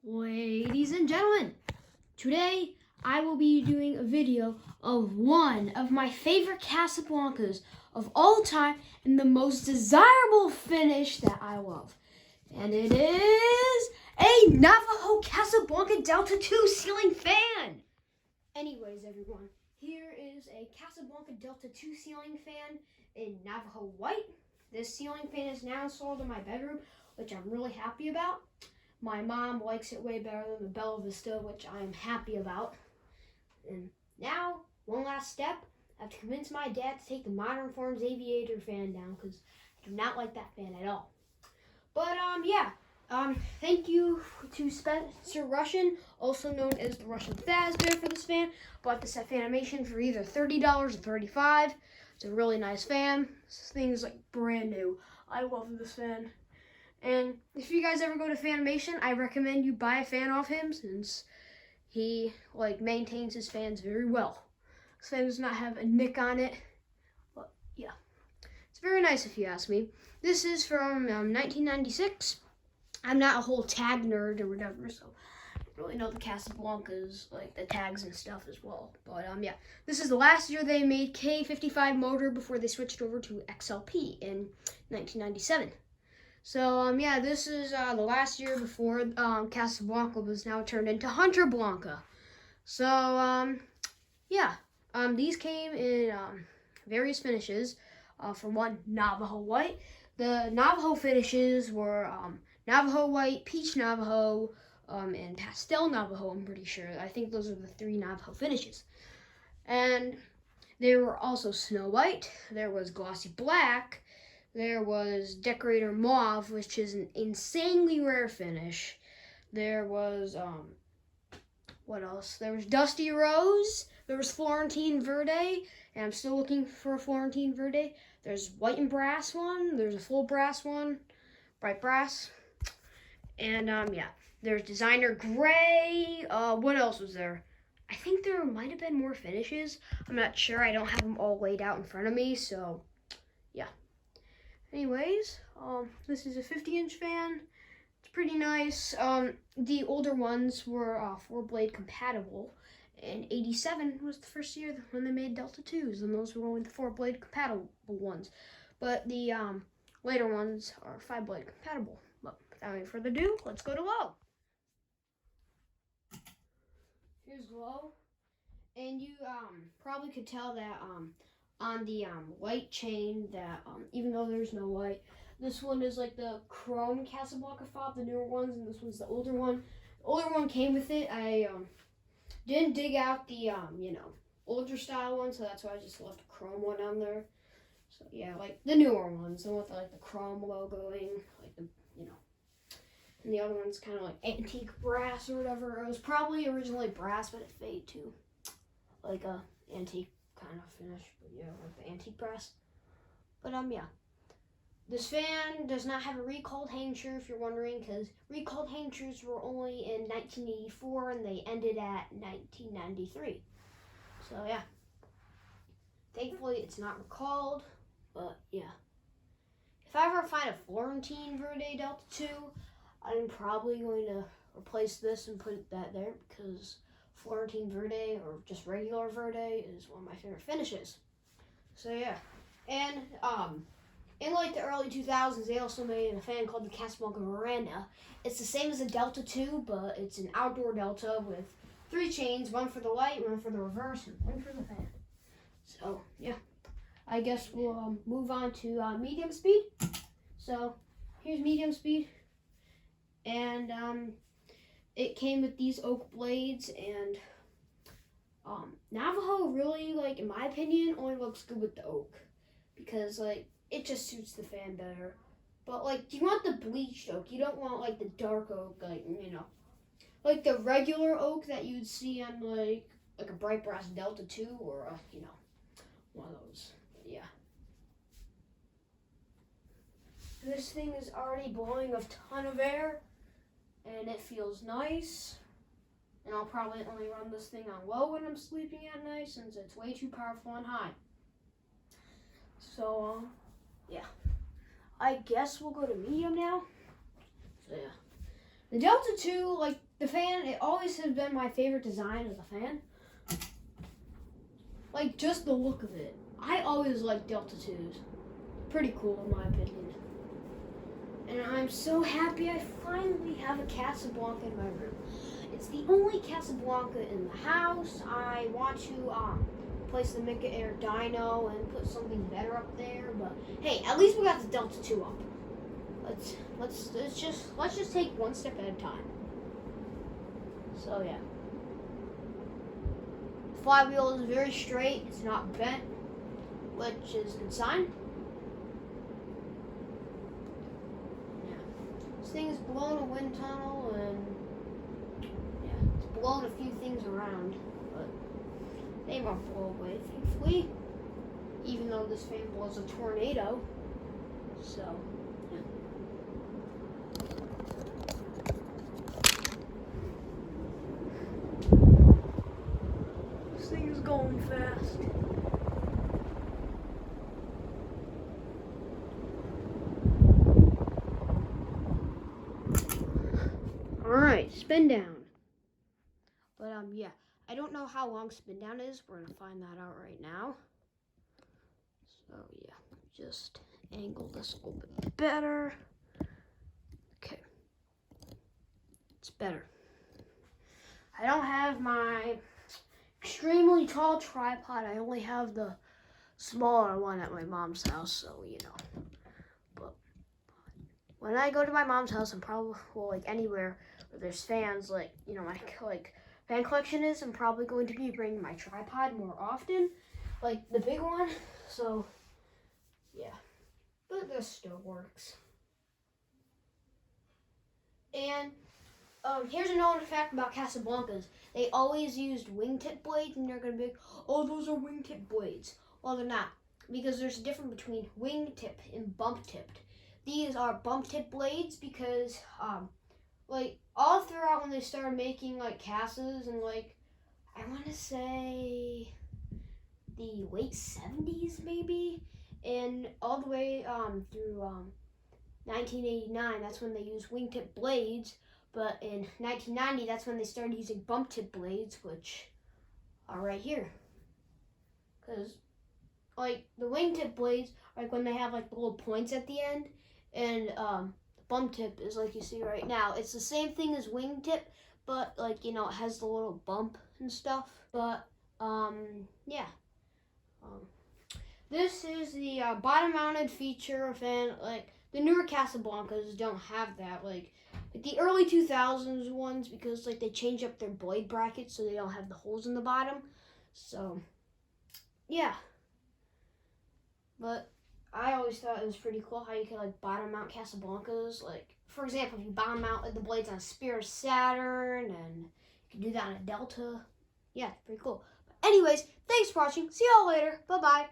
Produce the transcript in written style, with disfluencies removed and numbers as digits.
Ladies and gentlemen, today I will be doing a video of one of my favorite Casablancas of all time and the most desirable finish that I love. And it is a Navajo Casablanca Delta 2 ceiling fan. Anyways, everyone, here is a Casablanca Delta 2 ceiling fan in Navajo white. This ceiling fan is now installed in my bedroom, which I'm really happy about. My mom likes it way better than the Bella Vista, which I'm happy about. And now, one last step. I have to convince my dad to take the Modern Forms Aviator fan down because I do not like that fan at all. But, thank you to Spencer Russian, also known as TheRussianFazbear, for this fan. Bought this at Fanimation for either $30 or $35. It's a really nice fan. This thing is like brand new. I love this fan. And if you guys ever go to Fanimation, I recommend you buy a fan off him since he maintains his fans very well. This fan does not have a nick on it, but yeah, it's very nice if you ask me. This is from 1996. I'm not a whole tag nerd or whatever, so I don't really know the Casablancas, like the tags and stuff as well. But yeah, this is the last year they made K55 motor before they switched over to XLP in 1997. So, this is the last year before Casablanca was now turned into Hunter Blanca. So, these came in various finishes. For one, Navajo white. The Navajo finishes were Navajo white, peach Navajo, and pastel Navajo, I'm pretty sure. I think those are the three Navajo finishes. And there were also snow white. There was glossy black. There was Decorator Mauve, which is an insanely rare finish. There was, what else? There was Dusty Rose. There was Florentine Verde, and I'm still looking for a Florentine Verde. There's white and brass one. There's a full brass one, bright brass. And, there's Designer Gray. What else was there? I think there might have been more finishes. I'm not sure. I don't have them all laid out in front of me, so, yeah. Anyways, this is a 50-inch fan. It's pretty nice. The older ones were 4-blade compatible, and 87 was the first year when they made Delta 2s, and those were only the 4-blade compatible ones. But the later ones are 5-blade compatible. But without any further ado, let's go to low. Here's low, and you probably could tell that on the white chain that even though there's no white, this one is like the chrome Casablanca fob, the newer ones, and this one's the older one. The older one came with it. I didn't dig out the older style one, so that's why I just left a chrome one on there. So yeah, like the newer ones, the one with like the chrome logoing, like the and the other one's kind of like antique brass or whatever. It was probably originally brass, but it faded to like a antique kind of finish, but yeah, like the antique brass. But this fan does not have a recalled hangture, if you're wondering, because recalled hangers were only in 1984 and they ended at 1993. So yeah, thankfully it's not recalled. But yeah, if I ever find a Florentine Verde Delta 2, I'm probably going to replace this and put that there, because Florentine Verde, or just regular Verde, is one of my favorite finishes. So yeah, and in like the early 2000s, they also made a fan called the Casablanca Veranda. It's the same as a Delta 2, but it's an outdoor Delta with 3 chains, one for the light, one for the reverse, and one for the fan. So yeah, I guess we'll move on to medium speed. So here's medium speed, and it came with these oak blades, and Navajo really, in my opinion, only looks good with the oak, because it just suits the fan better. But you want the bleached oak. You don't want the dark oak, like the regular oak that you'd see on like a bright brass Delta 2 or one of those. Yeah. This thing is already blowing a ton of air, and it feels nice. And I'll probably only run this thing on low when I'm sleeping at night, since it's way too powerful on high. So, yeah. I guess we'll go to medium now. So, yeah. The Delta 2, the fan, it always has been my favorite design of the fan. Like, just the look of it. I always liked Delta 2s. Pretty cool, in my opinion. And I'm so happy I finally have a Casablanca in my room. It's the only Casablanca in the house. I want to place the Mika Air Dyno and put something better up there. But hey, at least we got the Delta 2 up. Let's just take one step at a time. So yeah. The flywheel is very straight, it's not bent, which is a good sign. Yeah. This thing is blown a wind tunnel and yeah, it's blown a few things around, but they won't blow away, thankfully. Even though this fan blows a tornado. So yeah. This thing is going fast. Alright, spin down. But yeah, I don't know how long spin down is. We're gonna find that out right now. So yeah, just angle this a little bit better. Okay. It's better. I don't have my extremely tall tripod. I only have the smaller one at my mom's house, so you know. But when I go to my mom's house, I'm probably, well, like anywhere where there's fans, like, you know, my like fan collection is, I'm probably going to be bringing my tripod more often, like the big one. So yeah, but this still works. And here's another fact about Casablancas. They always used wingtip blades, and they're gonna be like, oh, those are wingtip blades. Well, they're not, because there's a difference between wingtip and bump tipped. These are bump tip blades because, like, all throughout when they started making, like, Casas and, like, I want to say the late 70s, maybe, and all the way through 1989, that's when they used wingtip blades. But in 1990, that's when they started using bump tip blades, which are right here. Because, like, the wingtip blades are like when they have, like, the little points at the end. And the bump tip is like you see right now. It's the same thing as wingtip, but, like, you know, it has the little bump and stuff. But, yeah. This is the bottom-mounted feature fan. Like, the newer Casablancas don't have that. Like the early 2000s ones, because like they change up their blade brackets so they don't have the holes in the bottom. So yeah, but I always thought it was pretty cool how you could like bottom mount Casablancas. Like, for example, if you bottom mount like the blades on a Spear of Saturn, and you can do that on a Delta. Yeah, it's pretty cool. But anyways, thanks for watching. See y'all later. Bye bye.